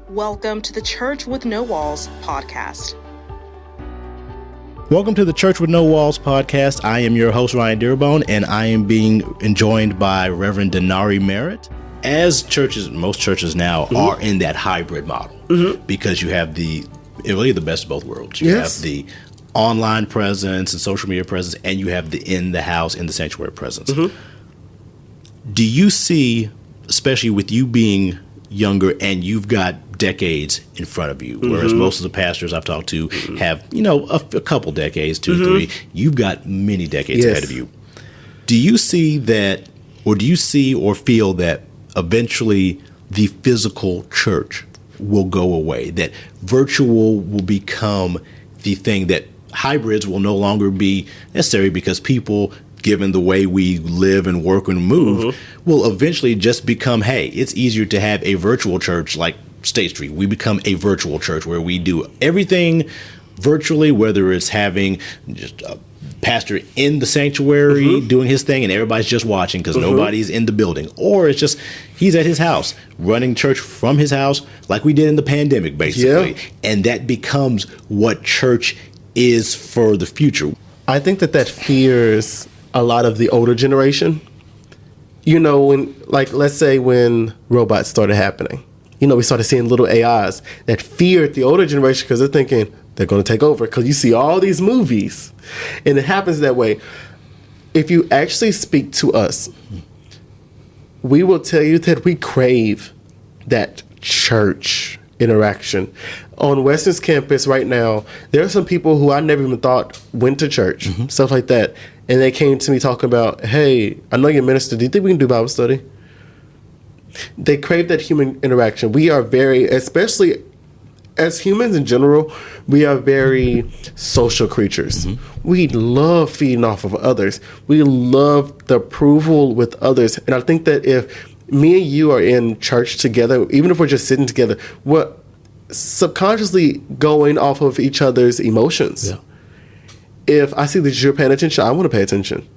Welcome to the Church with No Walls podcast. Welcome to the Church with No Walls podcast. I am your host, Ryan Dearbone, and I am being joined by Reverend Donari Merritt. As churches, most churches now are in that hybrid model because you have really the best of both worlds. You have the online presence and social media presence, and you have the in the house, in the sanctuary presence. Do you see, especially with you being younger and you've got decades in front of you, whereas most of the pastors I've talked to have, a couple decades, 2 or 3, you've got many decades ahead of you. Do you see that, or do you see or feel that eventually the physical church will go away, that virtual will become the thing, that hybrids will no longer be necessary because people, given the way we live and work and move, will eventually just become, hey, it's easier to have a virtual church like State Street. We become a virtual church where we do everything virtually, whether it's having just a pastor in the sanctuary doing his thing and everybody's just watching because nobody's in the building, or it's just he's at his house running church from his house like we did in the pandemic, basically. And that becomes what church is for the future. I think that fears a lot of the older generation. Let's say when robots started happening, we started seeing little AIs that feared the older generation because they're thinking they're going to take over, because you see all these movies and it happens that way. If you actually speak to us, we will tell you that we crave that church interaction. On Western's campus right now, there are some people who I never even thought went to church, stuff like that. And they came to me talking about, hey, I know you're a minister. Do you think we can do Bible study? They crave that human interaction. We are very, especially as humans in general, we are very social creatures. We love feeding off of others. We love the approval with others. And I think that if me and you are in church together, even if we're just sitting together, we're subconsciously going off of each other's emotions. If I see that you're paying attention, I want to pay attention.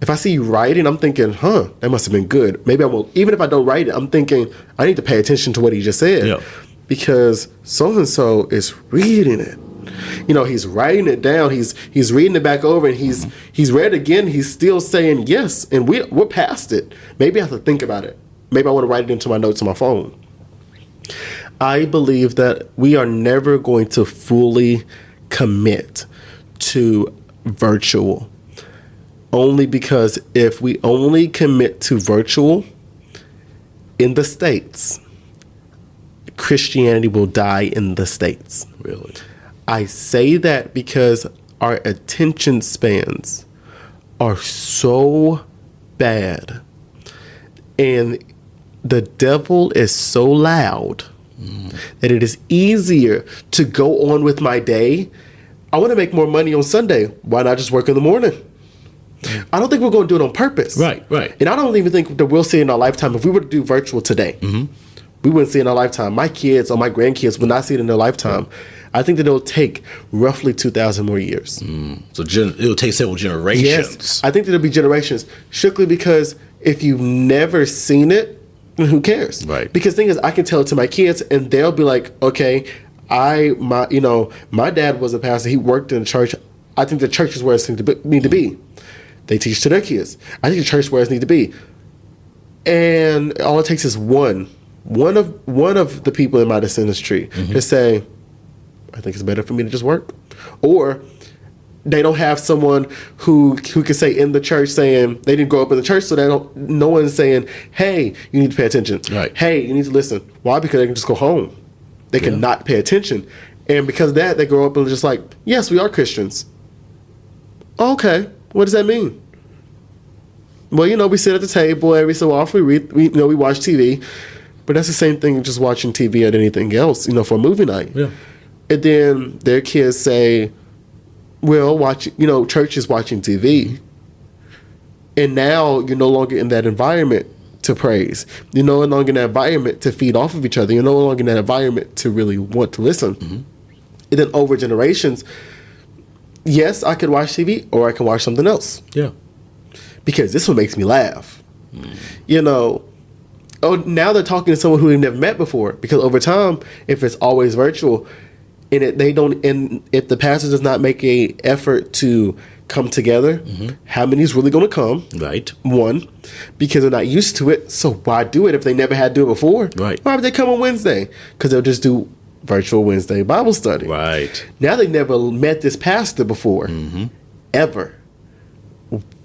If I see you writing, I'm thinking, that must have been good. Maybe I won't. Even if I don't write it, I'm thinking, I need to pay attention to what he just said. Because so-and-so is reading it. He's writing it down. He's reading it back over, and he's read it again. He's still saying yes, and we're past it. Maybe I have to think about it. Maybe I want to write it into my notes on my phone. I believe that we are never going to fully commit to virtual, only because if we only commit to virtual in the States, Christianity will die in the States. Really? I say that because our attention spans are so bad, and the devil is so loud that it is easier to go on with my day. I want to make more money on Sunday. Why not just work in the morning? I don't think we're going to do it on purpose. Right. And I don't even think that we'll see in our lifetime. If we were to do virtual today, we wouldn't see it in our lifetime. My kids or my grandkids will not see it in their lifetime. I think that it'll take roughly 2,000 more years. So it'll take several generations. Yes, I think that it'll be generations, strictly because if you've never seen it, then who cares? Right. Because the thing is, I can tell it to my kids, and they'll be like, okay, my dad was a pastor. He worked in a church. I think the church is where it need to be. They teach to their kids. I think the church is where it needs to be. And all it takes is one of the people in my descendants tree to say, I think it's better for me to just work. Or they don't have someone who can say in the church, saying they didn't grow up in the church, so no one's saying, hey, you need to pay attention. Right. Hey, you need to listen. Why? Because they can just go home. They cannot pay attention. And because of that, they grow up and just like, yes, we are Christians. Okay, what does that mean? Well, we sit at the table every so often. We watch TV. But that's the same thing just watching TV or anything else, for a movie night. And then their kids say, well, church is watching TV. And now you're no longer in that environment to praise. You're no longer in that environment to feed off of each other. You're no longer in that environment to really want to listen. And then over generations, yes, I could watch TV or I can watch something else. Yeah. Because this one makes me laugh. now they're talking to someone who they've never met before, because over time, if it's always virtual, and if the pastor does not make a effort to come together, how many is really going to come? Right. One, because they're not used to it. So why do it if they never had to do it before? Right. Why would they come on Wednesday? Because they'll just do virtual Wednesday Bible study. Right. Now they never met this pastor before, ever.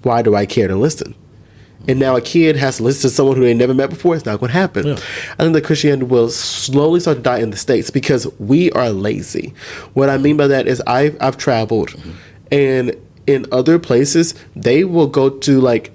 Why do I care to listen? And now a kid has to listen to someone who they never met before. It's not going to happen. Yeah. I think that Christianity will slowly start to die in the States because we are lazy. What I mean by that is I've traveled, and in other places, they will go to like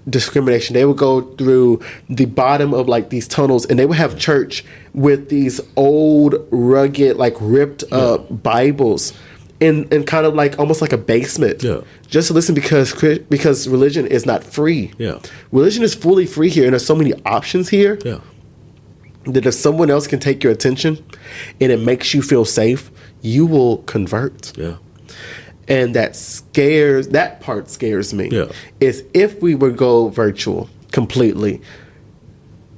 discrimination. They will go through the bottom of like these tunnels, and they will have church with these old, rugged, like ripped up Bibles in kind of like almost like a basement. Yeah. Just to listen because religion is not free. Yeah. Religion is fully free here, and there's so many options here. Yeah. That if someone else can take your attention and it makes you feel safe, you will convert. Yeah. And that part scares me. Yeah. Is if we would go virtual completely,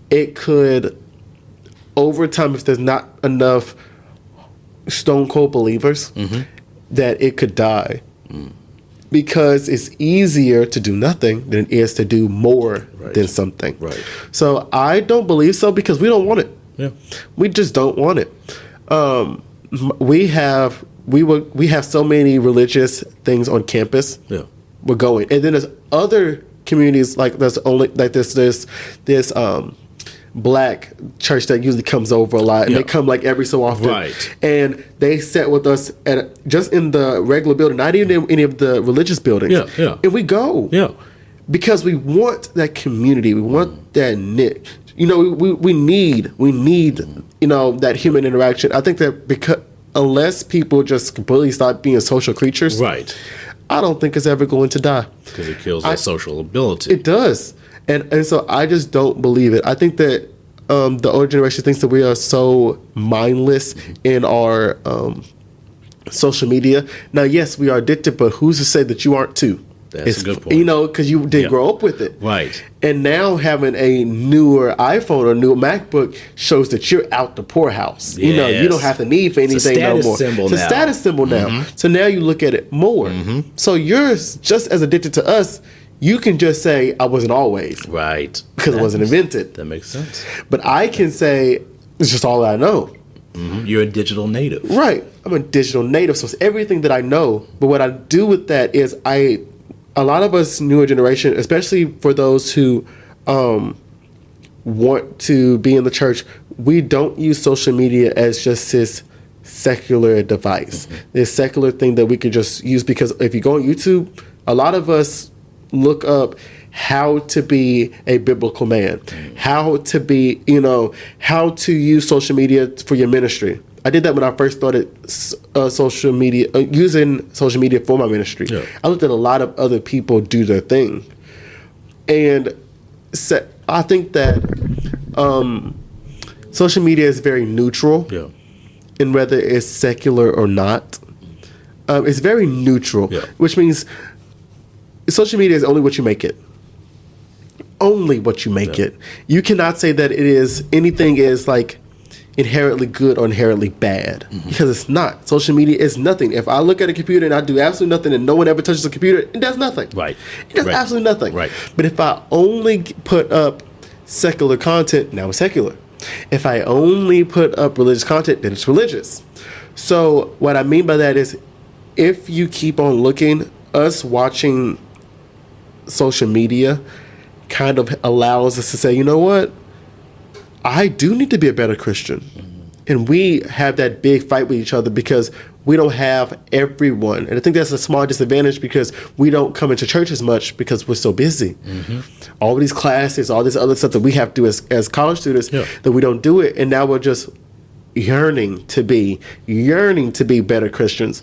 it could, over time, if there's not enough stone cold believers, that it could die. Because it's easier to do nothing than it is to do more than something. Right. So I don't believe so, because we don't want it. Yeah. We just don't want it. We have so many religious things on campus. Yeah. We're going. And then there's other communities, like there's this black church that usually comes over a lot, and they come like every so often. Right. And they sat with us just in the regular building, not even in any of the religious buildings. Yeah, yeah. And we go. Yeah. Because we want that community. We want that knit. You know, we need that human interaction. I think that because unless people just completely stop being social creatures, right, I don't think it's ever going to die. Because it kills our social ability. It does. And so I just don't believe it. I think that the older generation thinks that we are so mindless in our social media. Now, yes, we are addicted, but who's to say that you aren't too? That's a good point. You know, because you didn't grow up with it. Right. And now having a newer iPhone or newer MacBook shows that you're out the poorhouse. Yes. You know, you don't have to need for anything no more. It's a status symbol now. So now you look at it more. So you're just as addicted to us. You can just say, I wasn't always. Right. Because it wasn't invented. That makes sense. But I can say, it's just all I know. You're a digital native. Right. I'm a digital native, so it's everything that I know. But what I do with that is a lot of us, newer generation, especially for those who want to be in the church, we don't use social media as just this secular device. This secular thing that we could just use, because if you go on YouTube, a lot of us look up how to be a biblical man, how to be, how to use social media for your ministry. I did that when I first started social media, using social media for my ministry. Yeah. I looked at a lot of other people do their thing. And I think that social media is very neutral in whether it's secular or not. It's very neutral, which means social media is only what you make it. Only what you make it. You cannot say that anything is like inherently good or inherently bad, because it's not. Social media is nothing. If I look at a computer and I do absolutely nothing and no one ever touches the computer, it does nothing. Right. It does absolutely nothing. Right. But if I only put up secular content, now it's secular. If I only put up religious content, then it's religious. So what I mean by that is, if you keep on looking, us watching social media kind of allows us to say, you know what? I do need to be a better Christian. And we have that big fight with each other because we don't have everyone. And I think that's a small disadvantage, because we don't come into church as much because we're so busy. All these classes, all this other stuff that we have to do as college students, that we don't do it. And now we're just yearning to be better Christians.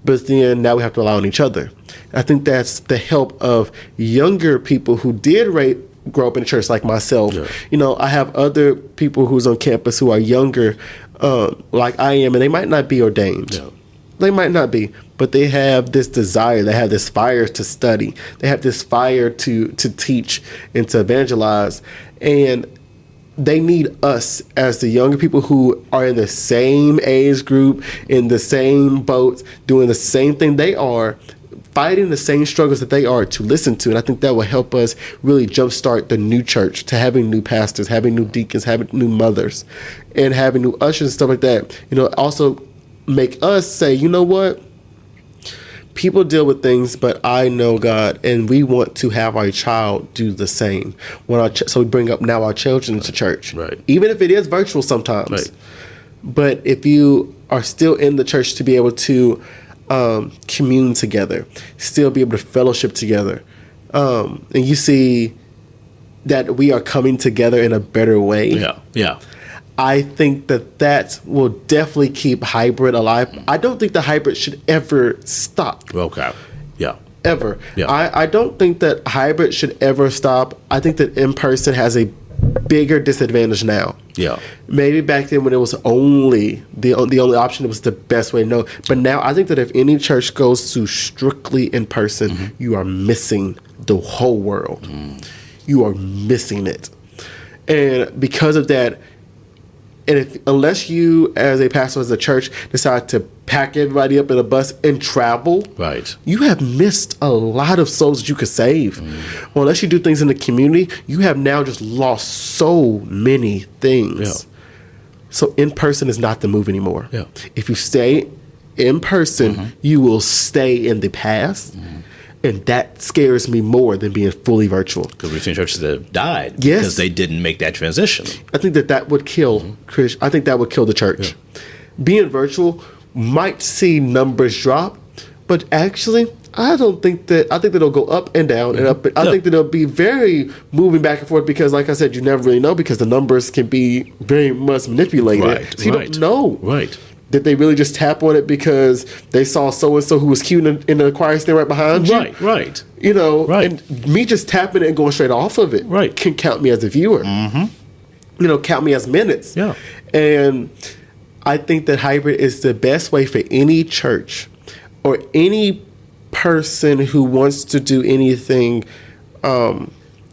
But then now we have to rely on each other. I think that's the help of younger people who did grow up in the church, like myself. I have other people who's on campus who are younger, like I am, and they might not be ordained. They might not be, but they have this desire. They have this fire to study. They have this fire to teach and to evangelize. And they need us as the younger people who are in the same age group, in the same boats, doing the same thing they are, fighting the same struggles that they are, to listen to. And I think that will help us really jumpstart the new church to having new pastors, having new deacons, having new mothers, and having new ushers and stuff like that. You know, also make us say, you know what? People deal with things, but I know God, and we want to have our child do the same. So we bring up now our children to church, Right. Even if it is virtual sometimes. Right. But if you are still in the church, to be able to commune together, still be able to fellowship together, and you see that we are coming together in a better way. Yeah. I think that will definitely keep hybrid alive. I don't think the hybrid should ever stop. Okay. Yeah. Ever. Yeah. I don't think that hybrid should ever stop. I think that in-person has a bigger disadvantage now. Yeah. Maybe back then when it was only the only option, it was the best way to know. But now I think that if any church goes to strictly in person, you are missing the whole world. You are missing it. And because of that, and unless you, as a pastor, as a church, decide to pack everybody up in a bus and travel, Right. you have missed a lot of souls that you could save. Or unless you do things in the community, you have now just lost so many things. Yeah. So in person is not the move anymore. Yeah. If you stay in person, you will stay in the past. And that scares me more than being fully virtual. Because we've seen churches that have died Yes. because they didn't make that transition. I think that would kill I think that would kill the church. Being virtual might see numbers drop, but actually, I think that it'll go up and down and up. I think that it'll be very moving back and forth because, like I said, you never really know because the numbers can be very much manipulated. Right. So you don't know. Right. Did they really just tap on it because they saw so and so who was cute in the choir stand right behind you? Right. You know, Right. and me just tapping it and going straight off of it Right. can count me as a viewer. You know, count me as minutes. Yeah. And I think that hybrid is the best way for any church or any person who wants to do anything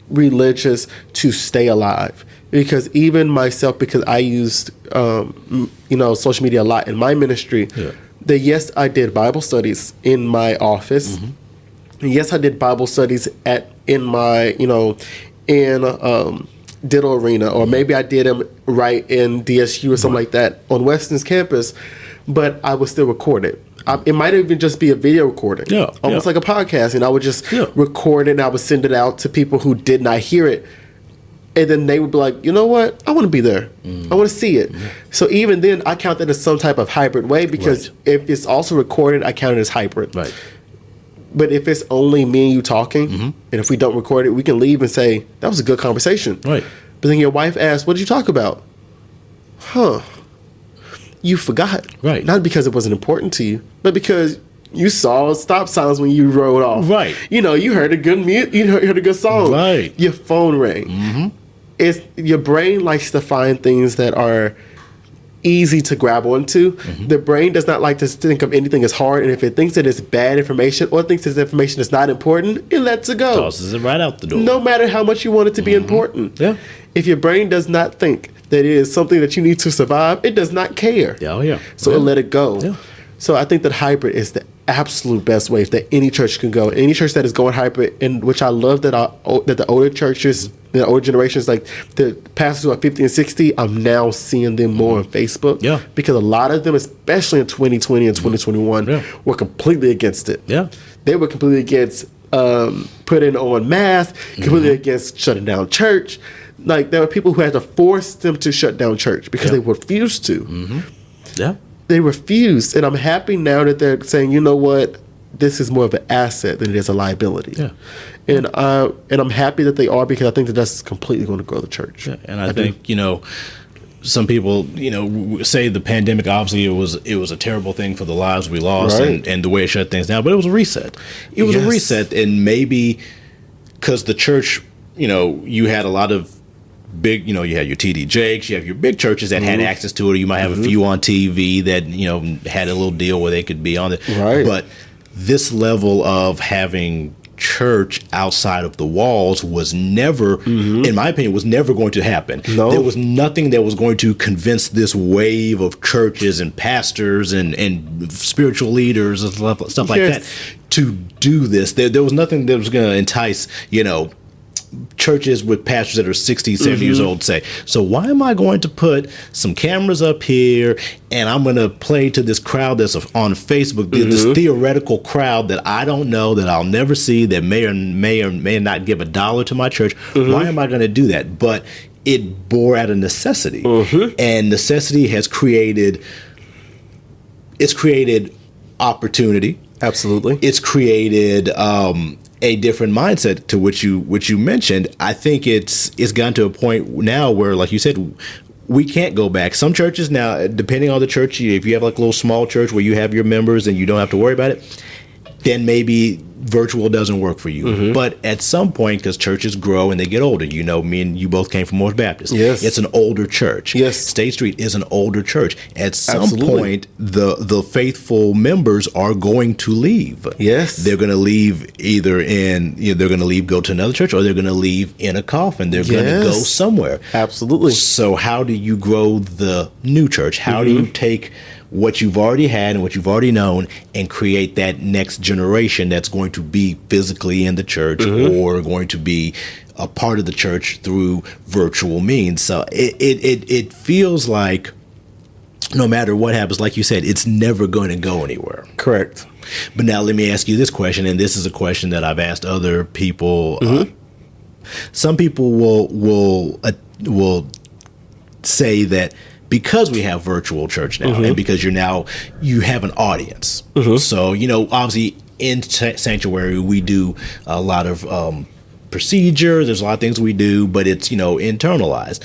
religious to stay alive. Because even myself, because I used, social media a lot in my ministry, that yes, I did Bible studies in my office. And yes, I did Bible studies in my, Diddle Arena, or maybe I did them right in DSU or something like that on Weston's campus, but I was still recorded. It might even just be a video recording, almost like a podcast, and I would just record it and I would send it out to people who did not hear it. And then they would be like, you know what? I want to be there. I want to see it. So even then, I count that as some type of hybrid way because if it's also recorded, I count it as hybrid. Right. But if it's only me and you talking, and if we don't record it, we can leave and say, that was a good conversation. Right. But then your wife asks, what did you talk about? You forgot. Right. Not because it wasn't important to you, but because you saw stop signs when you rode off. Right. You heard a good you heard a good song. Right. Your phone rang. It's your brain likes to find things that are easy to grab onto. The brain does not like to think of anything as hard, and if it thinks that it's bad information or thinks that information is not important, it lets it go. Tosses it right out the door. No matter how much you want it to be important. Yeah. If your brain does not think that it is something that you need to survive, it does not care. So it let it go. Yeah. So I think that hybrid is the absolute best way that any church can go. Any church that is going hybrid, and which I love that the older churches, the older generations, like the pastors who are 50 and 60, I'm now seeing them more on Facebook. Yeah. Because a lot of them, especially in 2020 and 2021, were completely against it. Yeah. They were completely against putting on masks, completely against shutting down church. Like there were people who had to force them to shut down church because they refused to. Yeah. They refused, and I'm happy now that they're saying, you know what, this is more of an asset than it is a liability. Yeah. And I'm happy that they are because I think that that's completely going to grow the church. Yeah. And I think some people say the pandemic obviously it was a terrible thing for the lives we lost and the way it shut things down, but it was a reset. It was a reset, and maybe because the church, you had a lot of big, you had your TD Jakes, you have your big churches that had access to it, or you might have a few on TV that, had a little deal where they could be on it. Right. But this level of having church outside of the walls was never, in my opinion, was never going to happen. No. There was nothing that was going to convince this wave of churches and pastors and spiritual leaders and stuff like that to do this. There was nothing that was going to entice, churches with pastors that are 60, 70 years old say, so why am I going to put some cameras up here and I'm going to play to this crowd that's on Facebook, this theoretical crowd that I don't know, that I'll never see, that may or may not give $1 to my church. Why am I going to do that? But it bore out of necessity. And necessity has created opportunity. Absolutely. It's created a different mindset to which you mentioned. I think it's gotten to a point now where, like you said, we can't go back. Some churches now, depending on the church, if you have like a little small church where you have your members and you don't have to worry about it, then maybe virtual doesn't work for you. But at some point, because churches grow and they get older, me and you both came from Morris Baptist. Yes. It's an older church. Yes. State Street is an older church. At some point, the faithful members are going to leave. Yes. They're going to leave they're going to leave, go to another church, or they're going to leave in a coffin. They're going to go somewhere. Absolutely. So how do you grow the new church? How do you take what you've already had and what you've already known and create that next generation that's going to be physically in the church or going to be a part of the church through virtual means? So it feels like no matter what happens, like you said, it's never going to go anywhere. Correct. But now let me ask you this question, and this is a question that I've asked other people. Some people will say that because we have virtual church now, and because you have an audience. So, obviously in Sanctuary, we do a lot of procedures. There's a lot of things we do, but it's, internalized.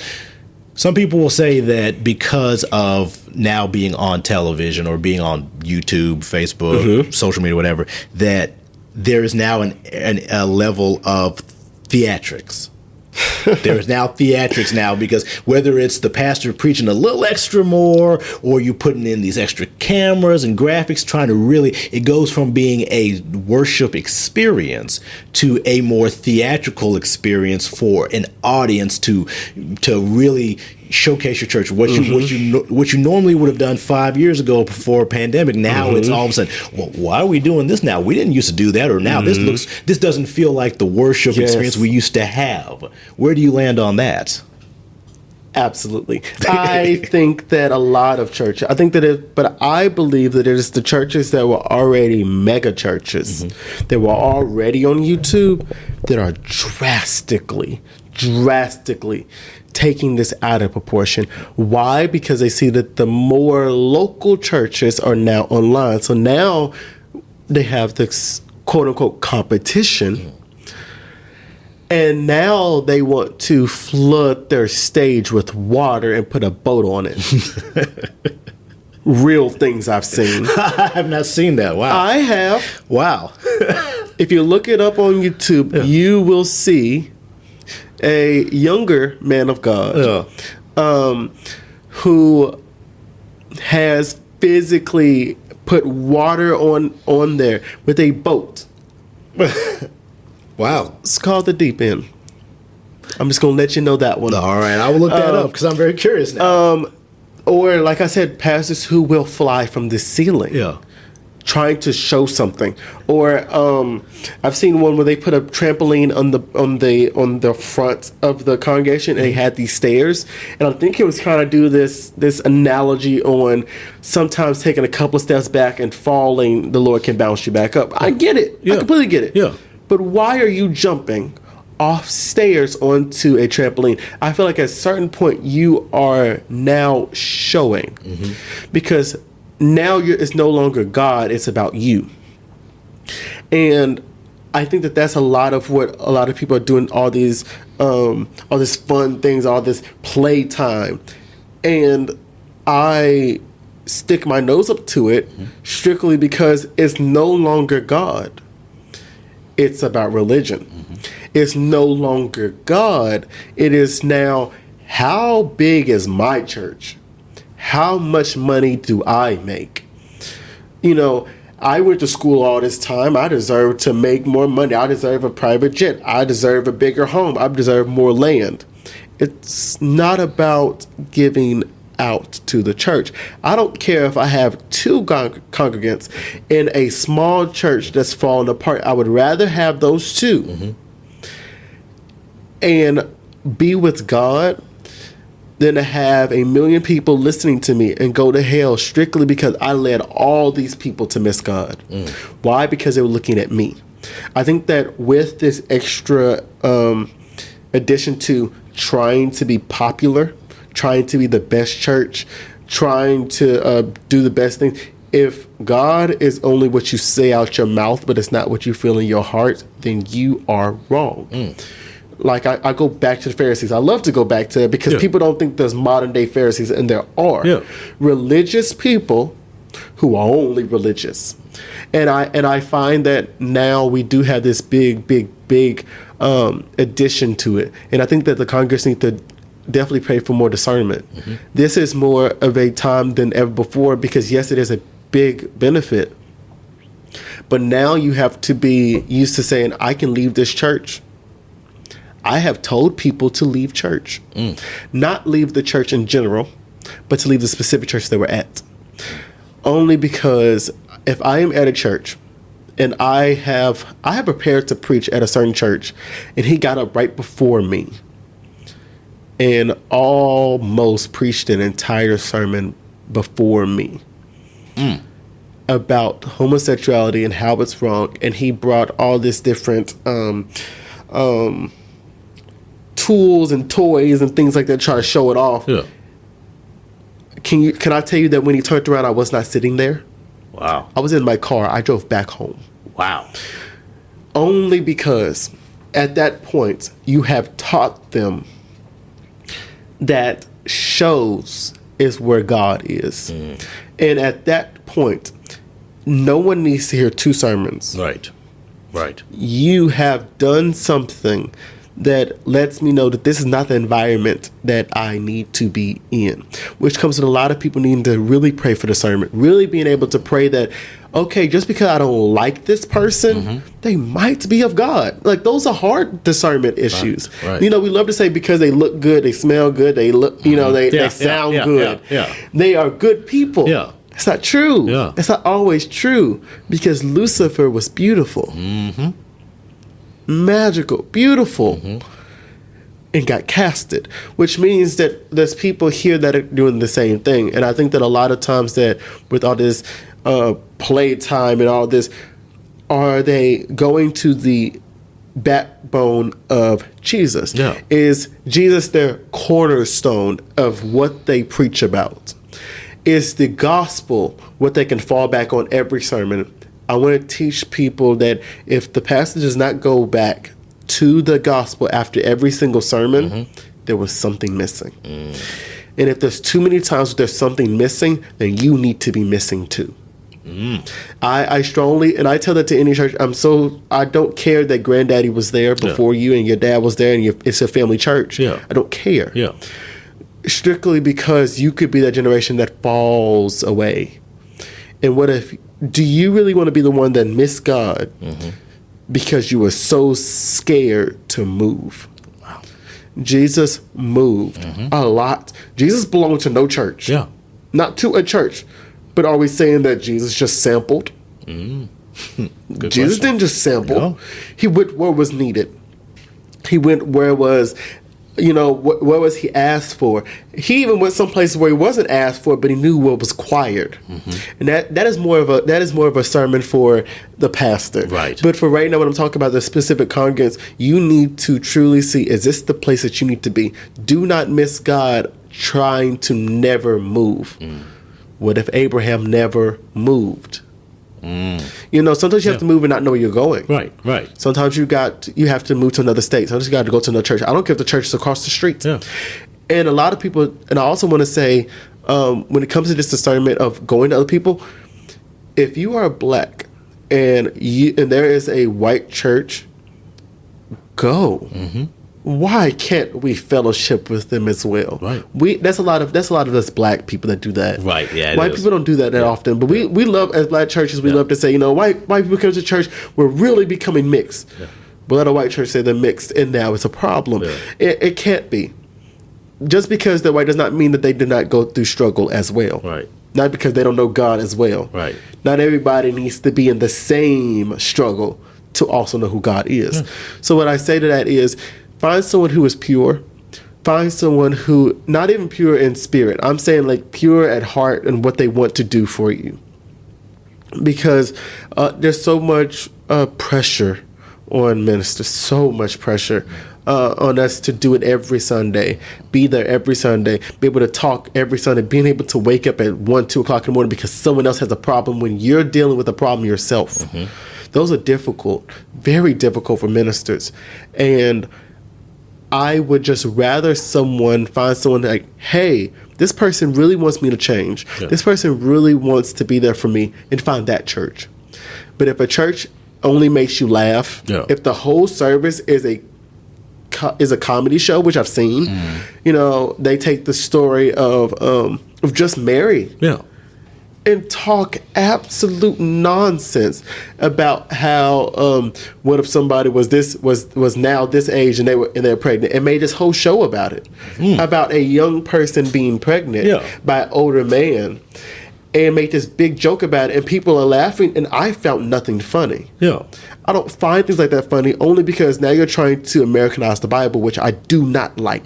Some people will say that because of now being on television or being on YouTube, Facebook, social media, whatever, that there is now a level of theatrics. There is now theatrics now, because whether it's the pastor preaching a little extra more, or you putting in these extra cameras and graphics, trying to really, it goes from being a worship experience to a more theatrical experience for an audience to really showcase your church. What you normally would have done 5 years ago before a pandemic. Now it's all of a sudden, well, why are we doing this now? We didn't used to do that, or now this doesn't feel like the worship experience we used to have. Where do you land on that? Absolutely. I think that a lot of churches, but I believe that it is the churches that were already mega churches, that were already on YouTube, that are drastically taking this out of proportion. Why? Because they see that the more local churches are now online. So now they have this quote unquote competition. And now they want to flood their stage with water and put a boat on it. Real things I've seen. I have not seen that. Wow. I have. Wow. If you look it up on YouTube, you will see a younger man of God who has physically put water on there with a boat. Wow. It's called the Deep End. I'm just going to let you know that one. All right. I will look that up because I'm very curious now. Or, like I said, pastors who will fly from the ceiling. Yeah. Trying to show something. Or I've seen one where they put a trampoline on the front of the congregation, and they had these stairs. And I think it was trying to do this analogy on sometimes taking a couple of steps back and falling, the Lord can bounce you back up. I get it. Yeah. I completely get it. Yeah. But why are you jumping off stairs onto a trampoline? I feel like at a certain point you are now showing, because now it's no longer God, it's about you. And I think that that's a lot of what a lot of people are doing, all these fun things, all this playtime. And I stick my nose up to it strictly because it's no longer God. It's about religion. It's no longer God. It is now, how big is my church? How much money do I make? I went to school all this time. I deserve to make more money. I deserve a private jet. I deserve a bigger home. I deserve more land. It's not about giving out to the church. I don't care if I have 2 congregants in a small church that's falling apart. I would rather have those 2 and be with God than to have 1 million people listening to me and go to hell strictly because I led all these people to miss God. Why? Because they were looking at me. I think that with this extra addition to trying to be popular, trying to be the best church, trying to do the best thing, if God is only what you say out your mouth, but it's not what you feel in your heart, then you are wrong. Like I go back to the Pharisees. I love to go back to that because people don't think there's modern day Pharisees, and there are religious people who are only religious. And I find that now we do have this big addition to it. And I think that the Congress need to definitely pray for more discernment. This is more of a time than ever before because yes, it is a big benefit. But now you have to be used to saying, I can leave this church. I have told people to leave church. Not leave the church in general, but to leave the specific church they were at. Only because if I am at a church and I have prepared to preach at a certain church and he got up right before me and almost preached an entire sermon before me about homosexuality and how it's wrong, and he brought all this different tools and toys and things like that, try to show it off. Can I tell you that when he turned around, I was not sitting there? Wow. I was in my car. I drove back home. Wow. Only because at that point you have taught them that shows is where God is. And at that point, no one needs to hear 2 sermons. Right. You have done something that lets me know that this is not the environment that I need to be in, which comes with a lot of people needing to really pray for discernment, really being able to pray that, okay, just because I don't like this person, they might be of God. Like, those are hard discernment issues. Right. You know, we love to say because they look good, they smell good, they look, you know, they sound good. They are good people. It's not true. It's not always true because Lucifer was beautiful. Magical, beautiful, and got casted, which means that there's people here that are doing the same thing. And I think that a lot of times that with all this playtime and all this, are they going to the backbone of Jesus? Is Jesus their cornerstone of what they preach about? Is the gospel what they can fall back on every sermon? I want to teach people that if the pastor does not go back to the gospel after every single sermon, there was something missing. And if there's too many times there's something missing, then you need to be missing too. I strongly, and I tell that to any church, I don't care that granddaddy was there before you and your dad was there and it's a family church. I don't care. Strictly because you could be that generation that falls away. And what if, do you really want to be the one that missed God because you were so scared to move? Wow. Jesus moved a lot. Jesus belonged to no church. Not to a church. But are we saying that Jesus just sampled? Jesus didn't just sample. He went where was needed. He went where was, where was he asked for? He even went some places where he wasn't asked for, but he knew what was required. And that is more of a sermon for the pastor. Right. But for right now, when I'm talking about the specific congregants, you need to truly see, is this the place that you need to be? Do not miss God trying to never move. What if Abraham never moved? Sometimes you have to move and not know where you're going. Right. Sometimes you have to move to another state. Sometimes you got to go to another church. I don't care if the church is across the street. And a lot of people, and I also want to say, when it comes to this discernment of going to other people, if you are black and there is a white church, go. why can't we fellowship with them as well? Right. That's a lot of us black people that do that. Right. Yeah. White people don't do that often, but we love, as black churches, we love to say, white people come to church, we're really becoming mixed. Yeah. But let a white church say they're mixed, and now it's a problem. Yeah. It can't be. Just because they're white does not mean that they did not go through struggle as well. Right. Not because they don't know God as well. Right. Not everybody needs to be in the same struggle to also know who God is. Yeah. So what I say to that is, find someone who is pure. Find someone who, not even pure in spirit, I'm saying like pure at heart and what they want to do for you. Because there's so much pressure on ministers, so much pressure on us to do it every Sunday, be there every Sunday, be able to talk every Sunday, being able to wake up at 1, 2 o'clock in the morning because someone else has a problem when you're dealing with a problem yourself. Mm-hmm. Those are difficult, very difficult for ministers. And I would just rather find someone like, hey, this person really wants me to change. Yeah. This person really wants to be there for me, and find that church. But if a church only makes you laugh, if the whole service is a comedy show, which I've seen, they take the story of just Mary. Yeah. And talk absolute nonsense about how what if somebody was now this age and they're pregnant, and made this whole show about it, about a young person being pregnant by an older man, and make this big joke about it, and people are laughing, and I found nothing funny. Yeah, I don't find things like that funny, only because now you're trying to Americanize the Bible, which I do not like.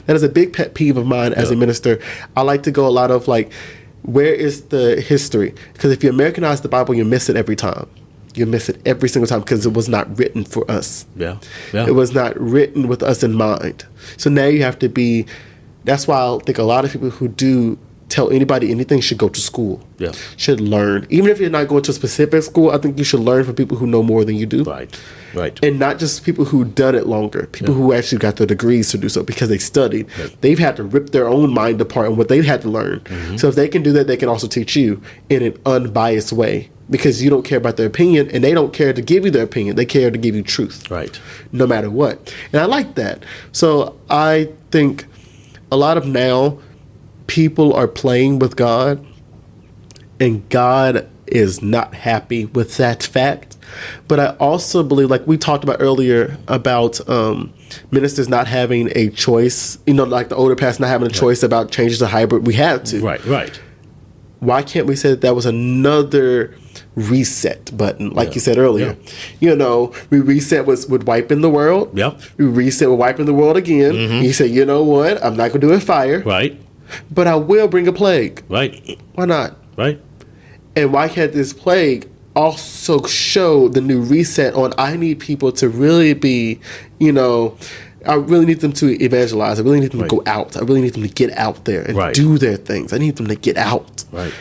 That is a big pet peeve of mine as a minister. I like to go a lot of like, where is the history? Because if you Americanize the Bible, you miss it every time. You miss it every single time because it was not written for us. Yeah. It was not written with us in mind. So now you have to be. That's why I think a lot of people who do tell anybody anything should go to school. Yeah. Should learn. Even if you're not going to a specific school, I think you should learn from people who know more than you do. Right. And not just people who done it longer. People who actually got their degrees to do so because they studied. Right. They've had to rip their own mind apart on what they've had to learn. Mm-hmm. So if they can do that, they can also teach you in an unbiased way, because you don't care about their opinion, and they don't care to give you their opinion. They care to give you truth. Right. No matter what. And I like that. So I think a lot of now people are playing with God, and God is not happy with that fact. But I also believe, like we talked about earlier, about ministers not having a choice, like the older pastors not having a choice about changes to hybrid. We had to. Right. Why can't we say that was another reset button, like you said earlier? We reset with wiping the world. Yep. We reset with wiping the world again. Mm-hmm. You say, you know what? I'm not going to do a fire. Right. But I will bring a plague. Right. Why not? Right. And why can't this plague also show the new reset on, I need people to really be, I really need them to evangelize. I really need them to go out. I really need them to get out there and do their things. I need them to get out. Right.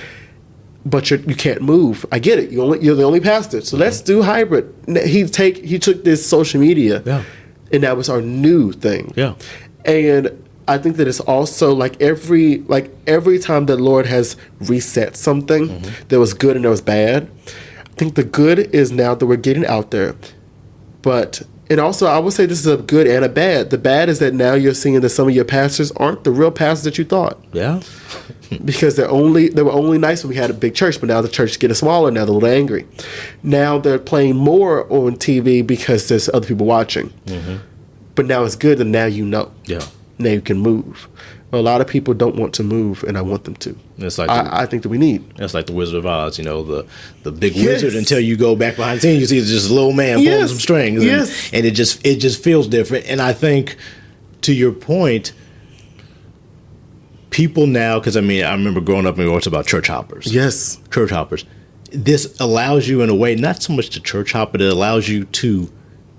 But you can't move. I get it. You're the only pastor. So let's do hybrid. He took this social media, and that was our new thing. Yeah. And I think that it's also like every time the Lord has reset something, there was good and there was bad. I think the good is now that we're getting out there. And also, I would say this is a good and a bad. The bad is that now you're seeing that some of your pastors aren't the real pastors that you thought. Yeah. Because they were only nice when we had a big church, but now the church is getting smaller. Now they're a little angry. Now they're playing more on TV because there's other people watching. Mm-hmm. But now it's good, and now you know. Yeah. Now you can move. Well, a lot of people don't want to move, and I want them to. It's like I think that we need. It's like the Wizard of Oz, the big wizard, until you go back behind the scenes, you see it's just a little man pulling some strings, and it just feels different. And I think, to your point, people now, because I remember growing up and we talked about church hoppers. Yes, church hoppers. This allows you, in a way, not so much to church hop, but it allows you to.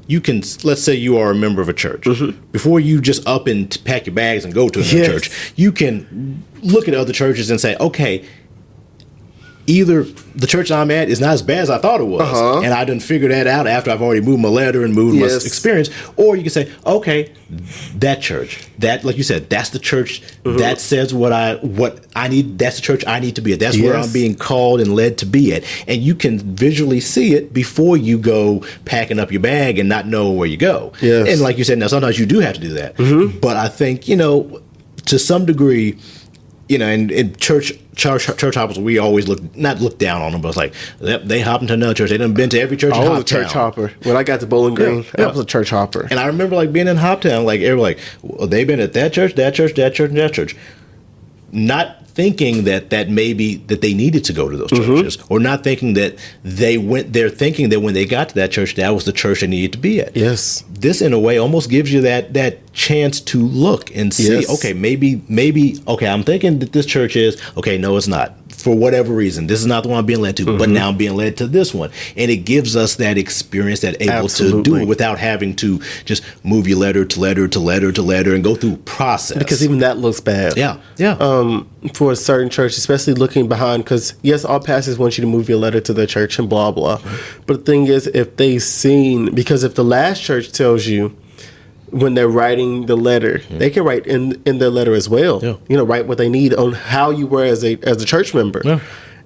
You can, let's say you are a member of a church. Mm-hmm. Before you just up and pack your bags and go to another church, you can look at other churches and say, okay, either the church I'm at is not as bad as I thought it was, and I didn't figure that out after I've already moved my letter and moved my experience, or you can say, okay, that church, that, like you said, that's the church that says what I need. That's the church I need to be at. That's where I'm being called and led to be at, and you can visually see it before you go packing up your bag and not know where you go. Yes. And like you said, now sometimes you do have to do that, but I think, to some degree, in church hoppers, we always not look down on them, but it's like they hop into another church. They done been to every church. I was a church hopper when I got to Bowling Green. I was a church hopper, and I remember like being in Hoptown, like everyone like, well, they've been at that church, that church, that church, and that church, not thinking that maybe that they needed to go to those churches, or not thinking that they went there thinking that when they got to that church, that was the church they needed to be at. Yes, this in a way almost gives you that chance to look and see. Okay, maybe. Okay, I'm thinking that this church is okay. No, it's not. For whatever reason, this is not the one I'm being led to, but now I'm being led to this one, and it gives us that experience, that able to do it without having to just move your letter to letter to letter to letter and go through process. Because even that looks bad. Yeah. For a certain church, especially looking behind, because yes, all pastors want you to move your letter to their church and blah blah. But the thing is, if they've seen, because if the last church tells you, when they're writing the letter, they can write in their letter as well. Write what they need on how you were as a church member.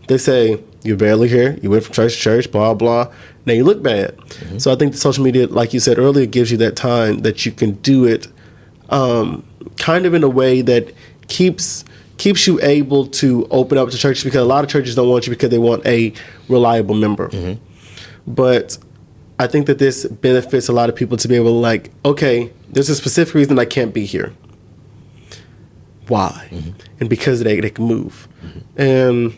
They say you're barely here, you went from church to church, blah blah. Now you look bad. So I think the social media, like you said earlier, gives you that time that you can do it, kind of in a way that keeps you able to open up to churches, because a lot of churches don't want you because they want a reliable member. But I think that this benefits a lot of people to be able to, like, okay, there's a specific reason I can't be here. Why? And because they can move. And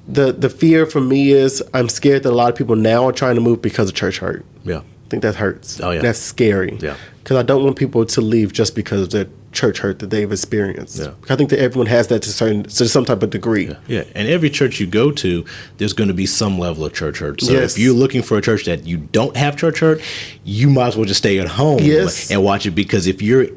the fear for me is I'm scared that a lot of people now are trying to move because of church hurt. Yeah. I think that hurts. Oh, yeah. That's scary. Yeah. Because I don't want people to leave just because of their church hurt that they've experienced. Yeah. I think that everyone has that to some type of degree. Yeah. And every church you go to, there's going to be some level of church hurt. So if you're looking for a church that you don't have church hurt, you might as well just stay at home and watch it, because if you're,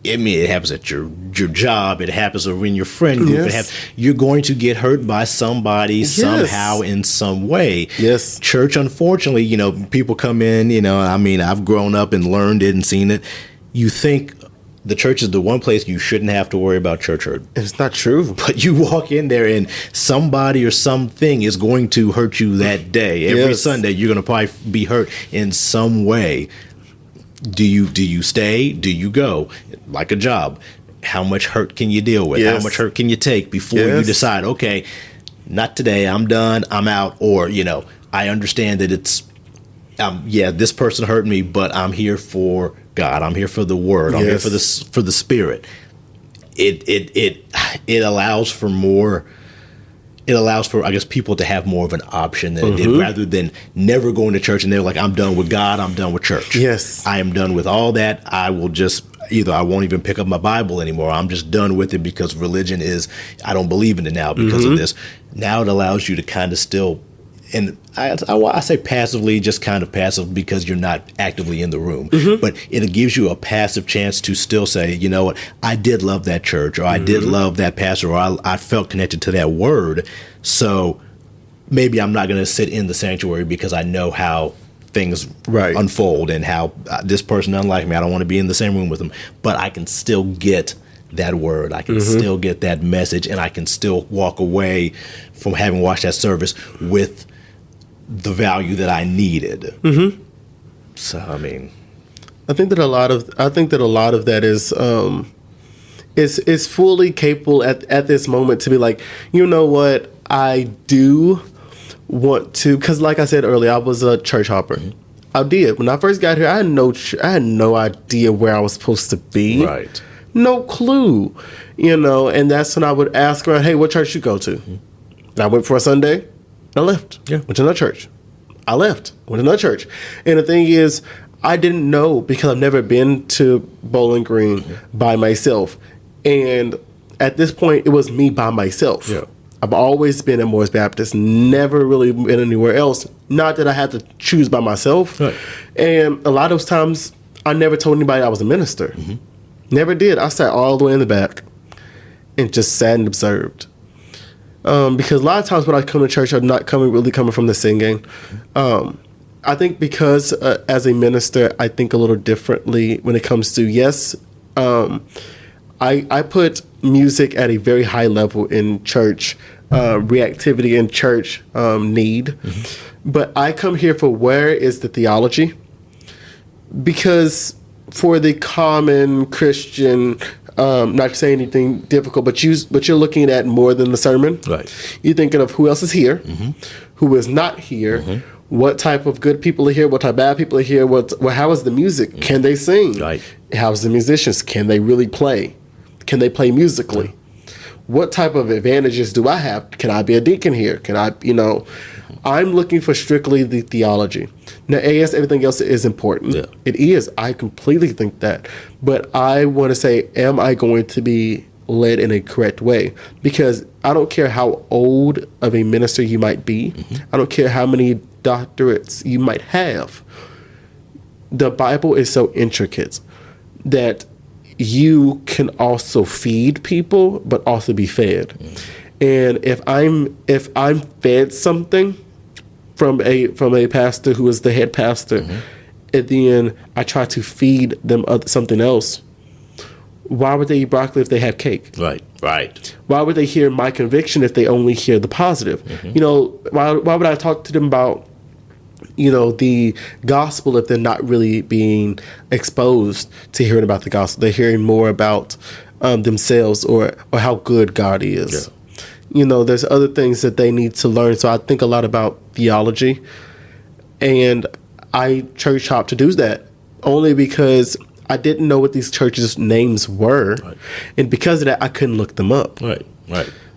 it happens at your job, it happens over in your friend group, you're going to get hurt by somebody somehow in some way. Yes. Church, unfortunately, people come in, I've grown up and learned it and seen it. You think the church is the one place you shouldn't have to worry about church hurt. It's not true. But you walk in there and somebody or something is going to hurt you that day. Every Sunday, you're going to probably be hurt in some way. Do you stay? Do you go? Like a job. How much hurt can you deal with? How much hurt can you take before you decide, okay, not today, I'm done, I'm out. Or, I understand that it's, this person hurt me, but I'm here for God. I'm here for the Word. I'm here for the Spirit. It allows for more. It allows for, I guess, people to have more of an option than it did, rather than never going to church and they're like, I'm done with God, I'm done with church. Yes. I am done with all that. I will just, either I won't even pick up my Bible anymore. I'm just done with it because religion is, I don't believe in it now because of this. Now it allows you to kind of still, and I say passively, just kind of passive because you're not actively in the room. But it gives you a passive chance to still say, you know what, I did love that church, or I did love that pastor, or I felt connected to that word. So maybe I'm not going to sit in the sanctuary because I know how things unfold and how this person doesn't like me. I don't want to be in the same room with them. But I can still get that word. I can still get that message, and I can still walk away from having watched that service with the value that I needed. So I think that a lot of that is fully capable at this moment to be like, you know what, I do want to, because like I said earlier, I was a church hopper. I did. When I first got here, I had no idea where I was supposed to be. Right. No clue. And that's when I would ask around, hey, what church you go to? And I went for a Sunday. I left. Went to another church. I left. Went to another church. And the thing is, I didn't know because I've never been to Bowling Green by myself. And at this point, it was me by myself. I've always been at Morris Baptist, never really been anywhere else. Not that I had to choose by myself. And a lot of those times, I never told anybody I was a minister. Never did. I sat all the way in the back and just sat and observed. Because a lot of times when I come to church, I'm not really coming from the singing. I think because as a minister, I think a little differently when it comes to, yes, I put music at a very high level in church, reactivity in church need. But I come here for where is the theology? Because for the common Christian, not to say anything difficult, but you're looking at more than the sermon. Right. You're thinking of who else is here, who is not here, what type of good people are here, what type of bad people are here, how is the music? Can they sing? Right. How's the musicians? Can they really play? Can they play musically? What type of advantages do I have? Can I be a deacon here? Can I, I'm looking for strictly the theology. Now, yes, everything else is important. Yeah. It is. I completely think that. But I want to say, am I going to be led in a correct way? Because I don't care how old of a minister you might be. I don't care how many doctorates you might have. The Bible is so intricate that you can also feed people, but also be fed. And if I'm fed something from a pastor who is the head pastor, and then I try to feed them something else, why would they eat broccoli if they have cake? Right. Why would they hear my conviction if they only hear the positive? Why would I talk to them about the gospel if they're not really being exposed to hearing about the gospel? They're hearing more about themselves or how good God is. Yeah. There's other things that they need to learn. So I think a lot about theology, and I church hop to do that only because I didn't know what these churches' names were. Right. And because of that, I couldn't look them up. Right.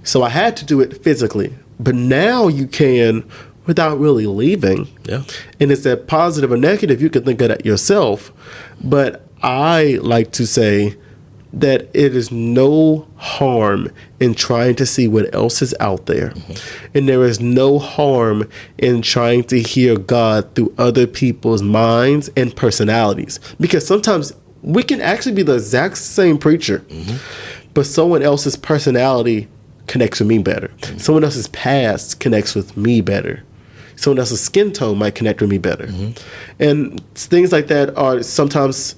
So I had to do it physically. But now you can without really leaving. Yeah. And it's that positive or negative, you can think of that yourself. But I like to say that it is no harm in trying to see what else is out there. And there is no harm in trying to hear God through other people's minds and personalities. Because sometimes we can actually be the exact same preacher, but someone else's personality connects with me better. Someone else's past connects with me better. Someone else's skin tone might connect with me better. And things like that are sometimes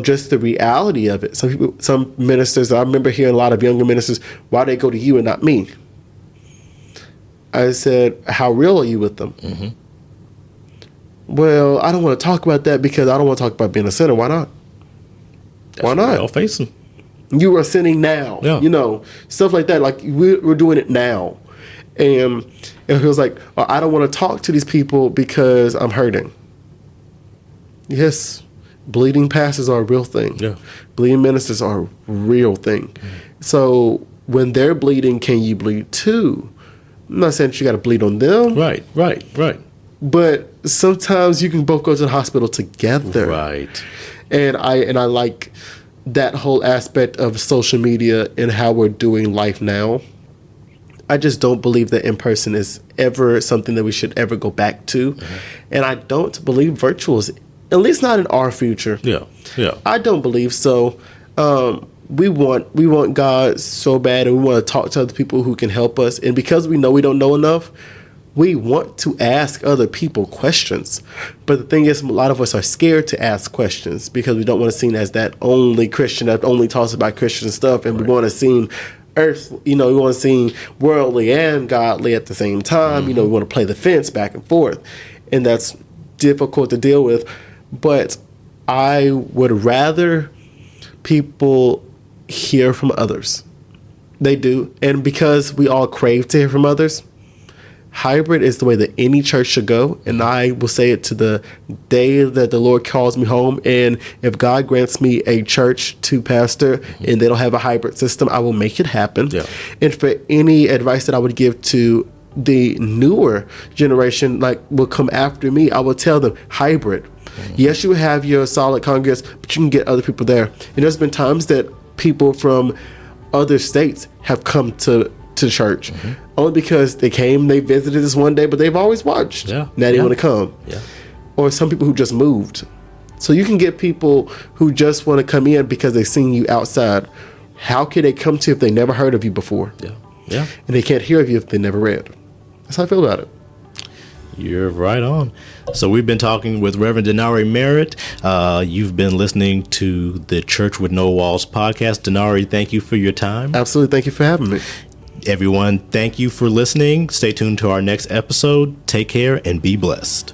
just the reality of it. Some ministers, I remember hearing a lot of younger ministers, why they go to you and not me? I said, how real are you with them? Well, I don't want to talk about that because I don't want to talk about being a sinner. Why not? Why not? I'll face them. You are sinning now. Yeah. Stuff like that. Like we're doing it now. And he was like, oh, I don't want to talk to these people because I'm hurting. Yes, bleeding pastors are a real thing. Yeah. Bleeding ministers are a real thing. So when they're bleeding, can you bleed too? I'm not saying that you got to bleed on them. Right. But sometimes you can both go to the hospital together. Right. And I like that whole aspect of social media and how we're doing life now. I just don't believe that in person is ever something that we should ever go back to. And I don't believe virtual is, at least not in our future. Yeah. I don't believe so. We want God so bad, and we want to talk to other people who can help us. And because we know we don't know enough, we want to ask other people questions. But the thing is, a lot of us are scared to ask questions because we don't want to seem as that only Christian that only talks about Christian stuff, and we want to seem we want to seem worldly and godly at the same time. We want to play the fence back and forth, and that's difficult to deal with. But I would rather people hear from others. They do. And because we all crave to hear from others, hybrid is the way that any church should go. And I will say it to the day that the Lord calls me home. And if God grants me a church to pastor and they don't have a hybrid system, I will make it happen. Yeah. And for any advice that I would give to the newer generation, like will come after me, I will tell them hybrid. Yes, you have your solid congregants, but you can get other people there. And there's been times that people from other states have come to church only because they visited us one day, but they've always watched. Now they want to come. Or some people who just moved. So you can get people who just want to come in because they've seen you outside. How can they come to you if they never heard of you before? Yeah. And they can't hear of you if they never read. That's how I feel about it. You're right on. So we've been talking with Reverend Donari Merritt. You've been listening to the Church with No Walls podcast. Donari, thank you for your time. Absolutely. Thank you for having me. Everyone, thank you for listening. Stay tuned to our next episode. Take care and be blessed.